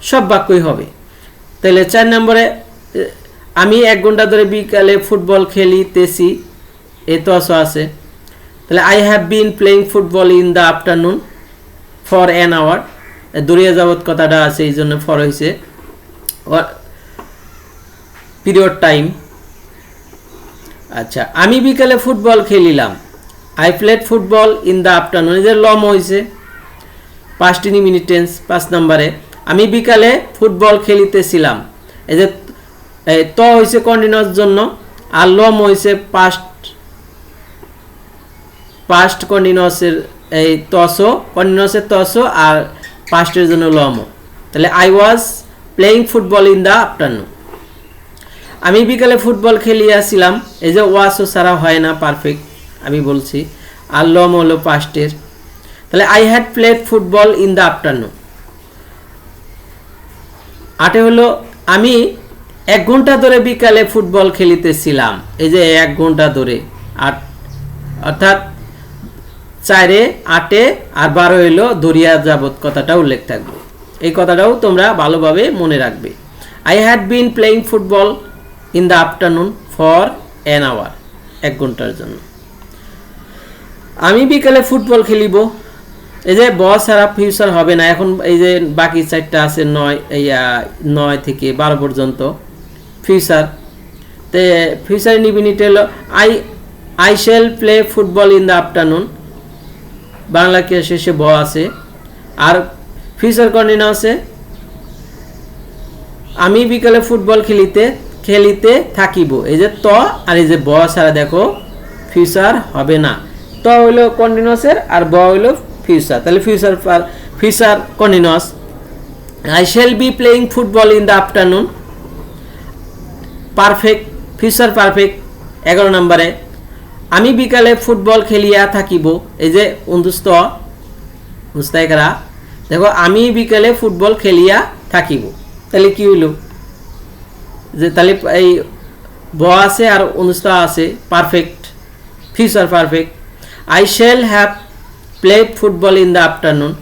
সব বাক্যই হবে। তাহলে 4 নম্বরে আমি 1 ঘন্টা ধরে বিকালে ফুটবল খেলিতেছি, এ তো আছে। তাহলে I have been playing football in the afternoon for an hour, দূরিয়া যাবত কথাটা আছে এই জন্য ফর হয়েছে, পিরিয়ড টাইম। আচ্ছা, আমি বিকালে ফুটবল খেলিলাম, I played football in the afternoon, এই যে লম হয়েছে পাস্ট ইনডিফিনিট টেন্স। 5 নম্বরে আমি বিকালে ফুটবল খেলিতেছিলাম, এই যে ত হয়েছে কন্টিনিউয়াস জন্য, আর লম হয়েছে পাস্ট কন্টিনিউয়াসের এই কন্টিনিউয়াসের তসো, আর পাস্টের জন্য লম। তাহলে I was playing football in the afternoon. আমি বিকালে ফুটবল খেলিয়াছিলাম, এই যে ওয়াসও ছাড়া হয় না, পারফেক্ট আমি বলছি, আর লম হলো পাস্টের। তাহলে I had played football in the afternoon. 8 হলো আমি 1 ঘন্টা ধরে বিকালে ফুটবল খেলিতেছিলাম, এই যে 1 ঘন্টা ধরে, অর্থাৎ 4 8 আর 12 হইলো দরিয়া যাবত কথাটা উল্লেখ থাকবে। এই কথাটাও তোমরা ভালোভাবে মনে রাখবে। I had been playing football in the afternoon for an hour, 1 ঘন্টার জন্য। আমি বিকালে ফুটবল খেলিব, এই যে বস ছাড়া ফিউচার হবে না। এখন এই যে বাকি 4টা আছে 9 থেকে 12 পর্যন্ত ফিউচার। তে ফিউচার ইনডিফিনিট হলো I shall play football in the afternoon, Bangla কে শেষে ব আছে, আর ফিউচার কন্টিনিউয়াসে আমি বিকালে ফুটবল খেলিতে থাকিব, এই যে ত আর এই যে ব ছাড়া দেখো ফিউচার হবে না। ত হইলো কন্টিনিউয়াসের আর ব হইলো ফিউচার, তাহলে future continuous. I shall be playing football in the afternoon, perfect, future perfect. 11 নম্বরে আমি বিকালে ফুটবল খেলিয়া থাকিব, এই যে মুস্তাইকরা, দেখো আমি বিকালে ফুটবল খেলিয়া থাকিব, তাহলে কি হইল, যে তাহলে এই ব আছে আর আছে, perfect, future perfect. I shall have played football in the afternoon,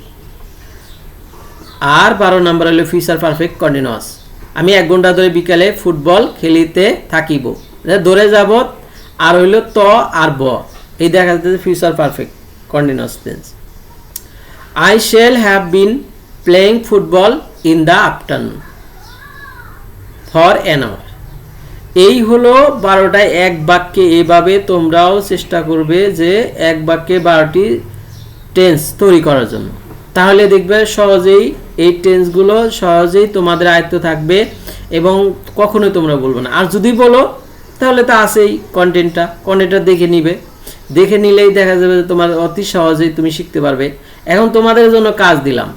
আর 12 নম্বর হলো ফিউচার পারফেক্ট কন্টিনিউয়াস। আমি 1 ঘন্টা ধরে বিকালে ফুটবল খেলিতে থাকিব, ধরে যাবত, আর হইল ত আর ব, এই দেখা যাচ্ছে future perfect continuous tense. I shall have been playing football in the afternoon for an hour. এই হলো 12টা এক বাক্যে। এইভাবে তোমরাও চেষ্টা করবে যে এক বাক্যে 12টি টেন্স তৈরি করার জন্য, তাহলে দেখবে সহজেই এই টেন্সগুলো সহজেই তোমাদের আয়ত্ত থাকবে এবং কখনোই তোমরা বলবে না। আর যদি বলো তাহলে তো আছেই কন্টেন্টটা দেখে নিলেই দেখা যাবে যে তোমার অতি সহজেই তুমি শিখতে পারবে। এখন তোমাদের জন্য কাজ দিলাম,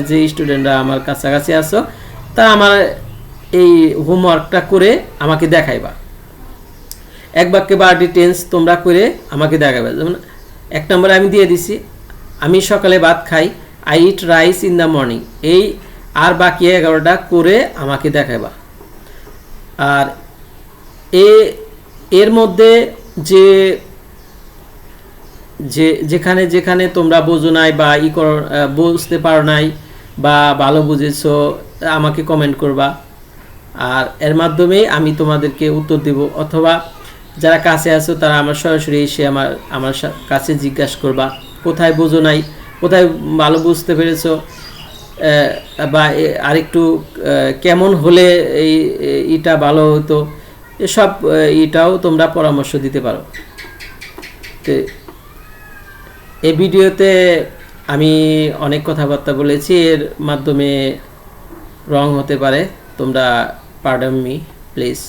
যে স্টুডেন্টরা আমার কাছাকাছি আছো তা আমার এই হোমওয়ার্কটা করে আমাকে দেখাইবা। এক বাক্যে 12টি টেন্স তোমরা করে আমাকে দেখাবে। যেমন 1 নম্বরে আমি দিয়ে দিছি, আমি সকালে ভাত খাই, I eat rice in the morning. এই আর বাকি 11টা করে আমাকে দেখাইবা। আর এর মধ্যে যেখানে যেখানে তোমরা বোঝো নাই বা বুঝতে পারো নাই বা ভালো বুঝেছো আমাকে কমেন্ট করবা, আর এর মাধ্যমে আমি তোমাদেরকে উত্তর দেব। অথবা যারা কাছে আছো তারা আমার সরাসরি এসে আমার কাছে জিজ্ঞাসা করবা কোথায় বোঝো নাই, কোথায় ভালো বুঝতে পেরেছো, বা আরেকটু কেমন হলে এটা ভালো হতো, এসব এটাও তোমরা পরামর্শ দিতে পারো। তো এই ভিডিওতে আমি অনেক কথাবার্তা বলেছি, এর মাধ্যমে রং হতে পারে, তোমরা পার্ডন মি প্লিজ।